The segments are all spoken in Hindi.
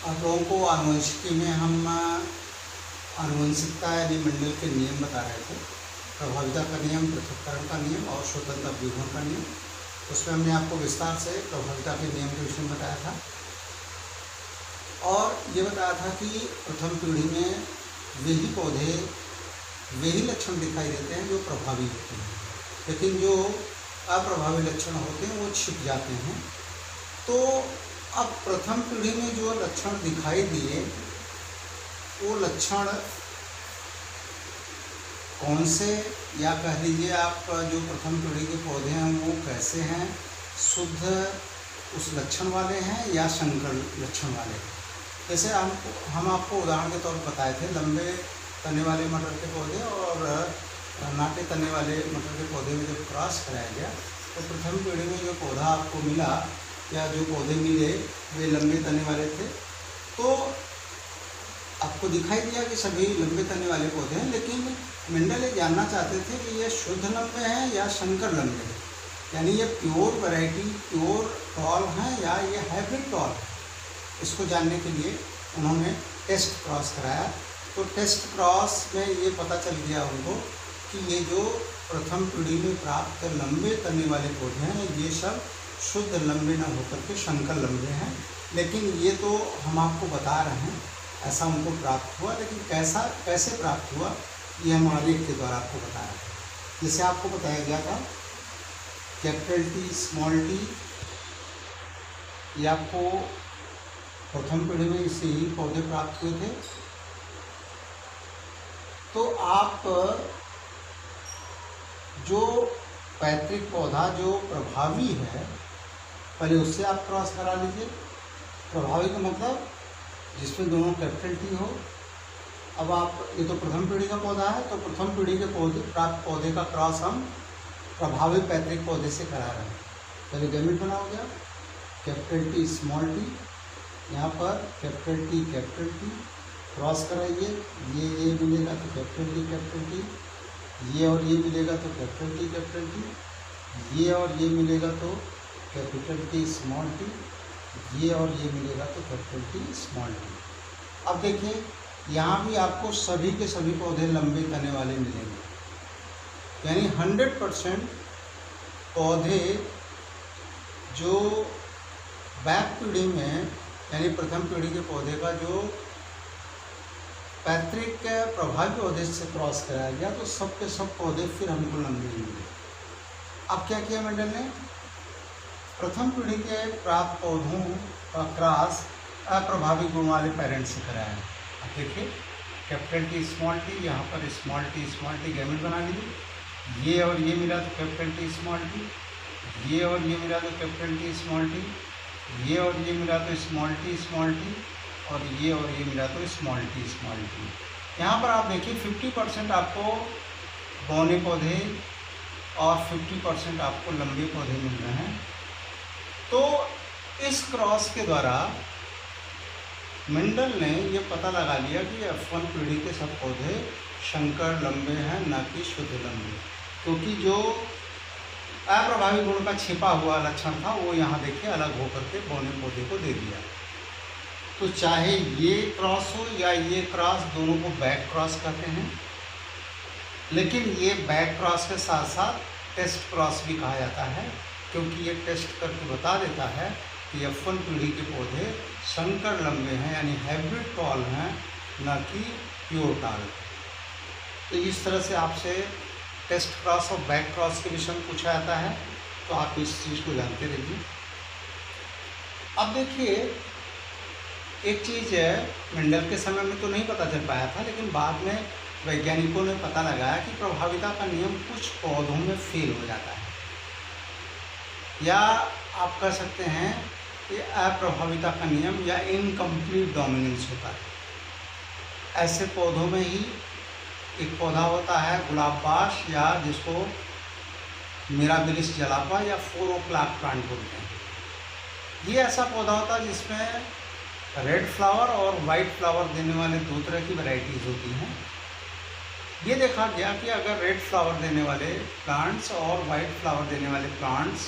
आप लोगों को आनुवंशिकी में हम आनुवंशिकता यानी मेंडल के नियम बता रहे थे। प्रभाविता का नियम, पृथक्करण का नियम और स्वतंत्र अभ्यूहन का नियम। उसमें हमने आपको विस्तार से प्रभाविता के नियम के विषय में बताया था और ये बताया था कि प्रथम पीढ़ी में वही पौधे, वही लक्षण दिखाई देते हैं जो प्रभावी होते हैं, लेकिन जो अप्रभावी लक्षण होते हैं वो छिप जाते हैं। तो अब प्रथम पीढ़ी में जो लक्षण दिखाई दिए वो लक्षण कौन से, या कह लीजिए आप जो प्रथम पीढ़ी के पौधे हैं वो कैसे हैं, शुद्ध उस लक्षण वाले हैं या संकर लक्षण वाले हैं। जैसे हम आपको उदाहरण के तौर पर बताए थे लंबे तने वाले मटर के पौधे और नाटे तने वाले मटर के पौधे में जब क्रॉस कराया गया तो प्रथम पीढ़ी में जो पौधा आपको मिला या जो पौधे मिले वे लंबे तने वाले थे। तो आपको दिखाई दिया कि सभी लंबे तने वाले पौधे हैं, लेकिन मेंडल ये जानना चाहते थे कि ये शुद्ध लंबे हैं या संकर लंबे हैं, यानी ये प्योर वैरायटी, प्योर टॉल हैं या ये हाइब्रिड टॉल है। इसको जानने के लिए उन्होंने टेस्ट क्रॉस कराया। तो टेस्ट क्रॉस में ये पता चल गया उनको कि ये जो प्रथम पीढ़ी में प्राप्त लंबे तने वाले पौधे हैं ये सब शुद्ध लंबे न होकर के संकर लंबे हैं। लेकिन ये तो हम आपको बता रहे हैं ऐसा उनको प्राप्त हुआ, लेकिन कैसे प्राप्त हुआ ये हम आलेख के द्वारा आपको बता रहे हैं। जैसे आपको बताया गया था कैपिटल टी, स्मॉल टी, ये आपको प्रथम पीढ़ी में इससे ही पौधे प्राप्त हुए थे। तो आप जो पैतृक पौधा जो प्रभावी है पहले उससे आप क्रॉस करा लीजिए। प्रभावी का मतलब जिसमें दोनों कैपिटल टी हो। अब आप ये तो प्रथम पीढ़ी का पौधा है, तो प्रथम पीढ़ी के पौधे प्राप्त पौधे का क्रॉस हम प्रभावी पैतृक पौधे से करा रहे हैं। पहले गैमेट बना हो गया कैपिटल टी, स्मॉल टी, यहाँ पर कैपिटल टी क्रॉस कराइए, ये मिलेगा तो कैपिटल टी, ये और ये मिलेगा तो कैपिटल टी, ये और ये मिलेगा तो कैपिटल टी, स्मॉल टी, ये और ये मिलेगा तो कैपिटल टी, स्मॉल टी। अब देखिए यहाँ भी आपको सभी के सभी पौधे लंबे तने वाले मिलेंगे, यानी 100% पौधे जो बैक पीढ़ी में यानी प्रथम पीढ़ी के पौधे का जो पैतृक प्रभावी पौधे से क्रॉस कराया गया तो सब के सब पौधे फिर हमको लंबे मिले। अब क्या किया मेंडल ने, प्रथम पीढ़ी के प्राप्त पौधों का क्रॉस अप्रभावी गुण वाले पेरेंट्स से कराया। अब देखिए कैपिटल टी, स्मॉल टी, यहाँ पर स्मॉल टी गैमेट बना लीजिए, ये और ये मिला तो कैपिटल टी, स्मॉल टी, ये और ये मिला तो कैपिटल टी, स्मॉल टी, ये और ये मिला तो स्मॉल टी, और ये और ये मिला तो स्मॉल टी। यहाँ पर आप देखिए 50% आपको बौने पौधे और 50% आपको लंबे पौधे मिल रहे हैं। तो इस क्रॉस के द्वारा मेंडल ने ये पता लगा लिया कि F1 पीढ़ी के सब पौधे संकर लंबे हैं, न कि शुद्ध लंबे, क्योंकि जो अप्रभावी गुण का छिपा हुआ लक्षण था वो यहाँ देखिए अलग होकर के बौने पौधे को दे दिया। तो चाहे ये क्रॉस हो या ये क्रॉस, दोनों को बैक क्रॉस कहते हैं, लेकिन ये बैक क्रॉस के साथ साथ टेस्ट क्रॉस भी कहा जाता है, क्योंकि ये टेस्ट करके बता देता है कि F1 पीढ़ी के पौधे संकर लंबे हैं, यानी हाइब्रिड टॉल हैं, न कि प्योर टॉल। तो इस तरह से आपसे टेस्ट क्रॉस और बैक क्रॉस के विषय में पूछा जाता है, तो आप इस चीज़ को जानते रहिए। अब देखिए एक चीज़ मेंडल के समय में तो नहीं पता चल पाया था, लेकिन बाद में वैज्ञानिकों ने पता लगाया कि प्रभाविता का नियम कुछ पौधों में फेल हो जाता है, या आप कह सकते हैं कि अप्रभाविता का नियम या इनकम्प्लीट डोमिनेंस होता है। ऐसे पौधों में ही एक पौधा होता है गुलाबबाश, या जिसको मिराबिलिस जलापा या 4 o'clock प्लांट बोलते हैं। ये ऐसा पौधा होता है जिसमें रेड फ्लावर और वाइट फ्लावर देने वाले 2 तरह की वैरायटीज़ होती हैं। ये देखा गया कि अगर रेड फ्लावर देने वाले प्लांट्स और वाइट फ्लावर देने वाले प्लांट्स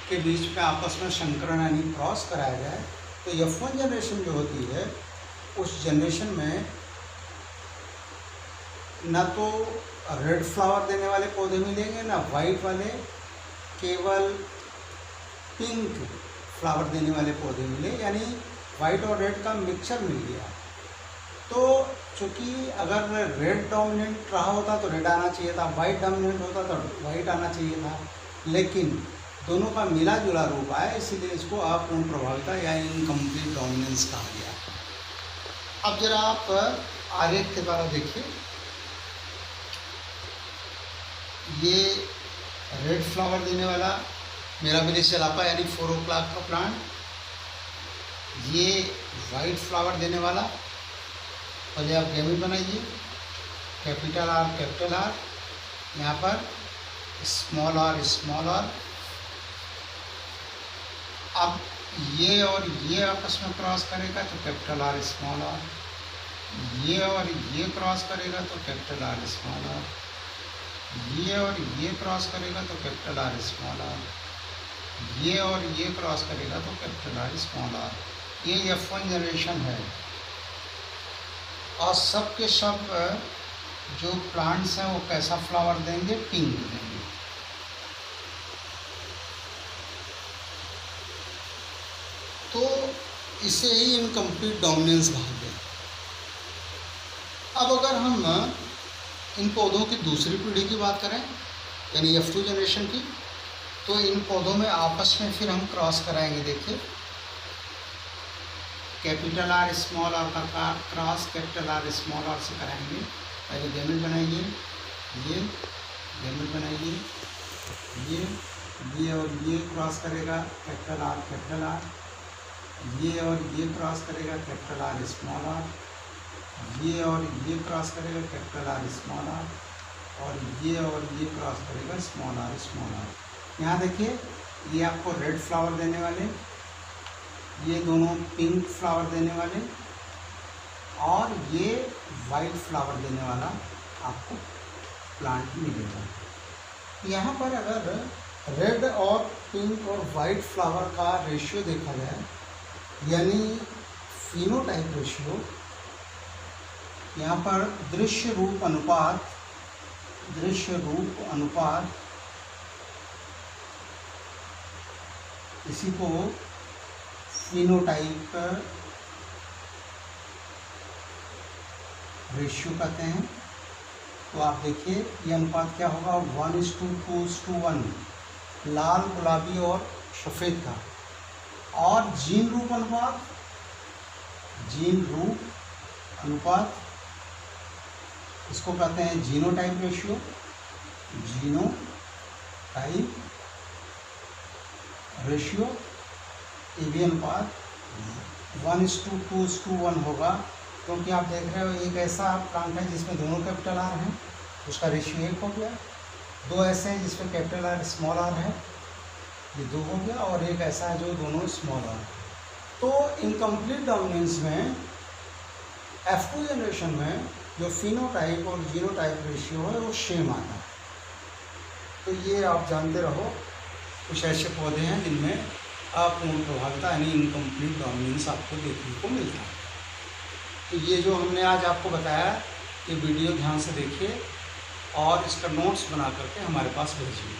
के बीच में आपस में संकरण यानी क्रॉस कराया जाए तो F1 जनरेशन जो होती है उस जनरेशन में ना तो रेड फ्लावर देने वाले पौधे मिलेंगे ना वाइट वाले, केवल पिंक फ्लावर देने वाले पौधे मिले, यानी वाइट और रेड का मिक्सचर मिल गया। तो चूँकि अगर रेड डोमिनेंट रहा होता तो रेड आना चाहिए था, वाइट डोमिनेंट होता तो वाइट आना चाहिए था, लेकिन दोनों का मिला जुला रूप आया, इसीलिए इसको अपूर्ण प्रभाविता या इनकम्प्लीट डोमिनेंस कहा गया। अब जरा आप आरेख के द्वारा देखिए, ये रेड फ्लावर देने वाला मिराबिलिस जलापा यानी 4 o'clock का प्लांट, ये वाइट फ्लावर देने वाला, पहले आप गैमेट बनाइए, कैपिटल आर, यहाँ पर स्मॉल आर। अब ये और ये आपस में क्रॉस करेगा तो कैपिटल आर स्मॉल आर, ये और ये क्रॉस करेगा तो कैपिटल आर स्मॉल आर, ये और ये क्रॉस करेगा तो कैपिटल आर स्मॉल आर, ये और ये क्रॉस करेगा तो कैपिटल आर स्मॉल आर। ये F1 जनरेशन है और सब के सब जो प्लांट्स हैं वो कैसा फ्लावर देंगे, पिंक देंगे। तो इसे ही इनकम्प्लीट डोमिनेंस कहते हैं। अब अगर हम इन पौधों की दूसरी पीढ़ी की बात करें यानी F2 जनरेशन की, तो इन पौधों में आपस में फिर हम क्रॉस कराएंगे। देखिए, कैपिटल आर स्मॉल आर का cross capital R small R से कराएंगे। पहले गैमेट बनाइए, ये गैमेट बनाइए, ये और ये क्रॉस करेगा कैपिटल आर, ये और ये क्रॉस करेगा कैपिटल आर स्मॉल आर, ये और ये क्रॉस करेगा कैपिटल आर स्मॉल आर, और ये क्रॉस करेगा स्मॉल आर। यहाँ देखिए, ये आपको रेड फ्लावर देने वाले, ये दोनों पिंक फ्लावर देने वाले, और ये वाइट फ्लावर देने वाला आपको प्लांट मिलेगा। यहाँ पर अगर रेड और पिंक और वाइट फ्लावर का रेशियो देखा जाए, यानी फिनोटाइप रेशियो, यहाँ पर दृश्य रूप अनुपात इसी को फिनोटाइप रेशियो कहते हैं। तो आप देखिए, ये अनुपात क्या होगा, 1:2:1 लाल, गुलाबी और सफ़ेद का। और जीन रूप अनुपात इसको कहते हैं जीनोटाइप रेशियो, ये भी अनुपात 1:2:1 होगा, क्योंकि आप देख रहे हो एक ऐसा प्लांट है जिसमें दोनों कैपिटल आर हैं, उसका रेशियो 1 हो गया। दो ऐसे हैं जिसमें कैपिटल आर स्मॉल आर है, ये 2 हो गया, और एक ऐसा है जो दोनों स्मॉल आर। तो इनकम्प्लीट डोमिनेंस में F2 जनरेशन में जो फिनोटाइप और जीनोटाइप रेशियो है वो सेम आता है। तो ये आप जानते रहो, कुछ ऐसे पौधे हैं जिनमें अपूर्ण प्रभाविता यानी इनकम्प्लीट डोमिनेंस आपको देखने को मिलता है। तो ये जो हमने आज आपको बताया, ये वीडियो ध्यान से देखिए और इसका नोट्स बना करके हमारे पास भेजिए।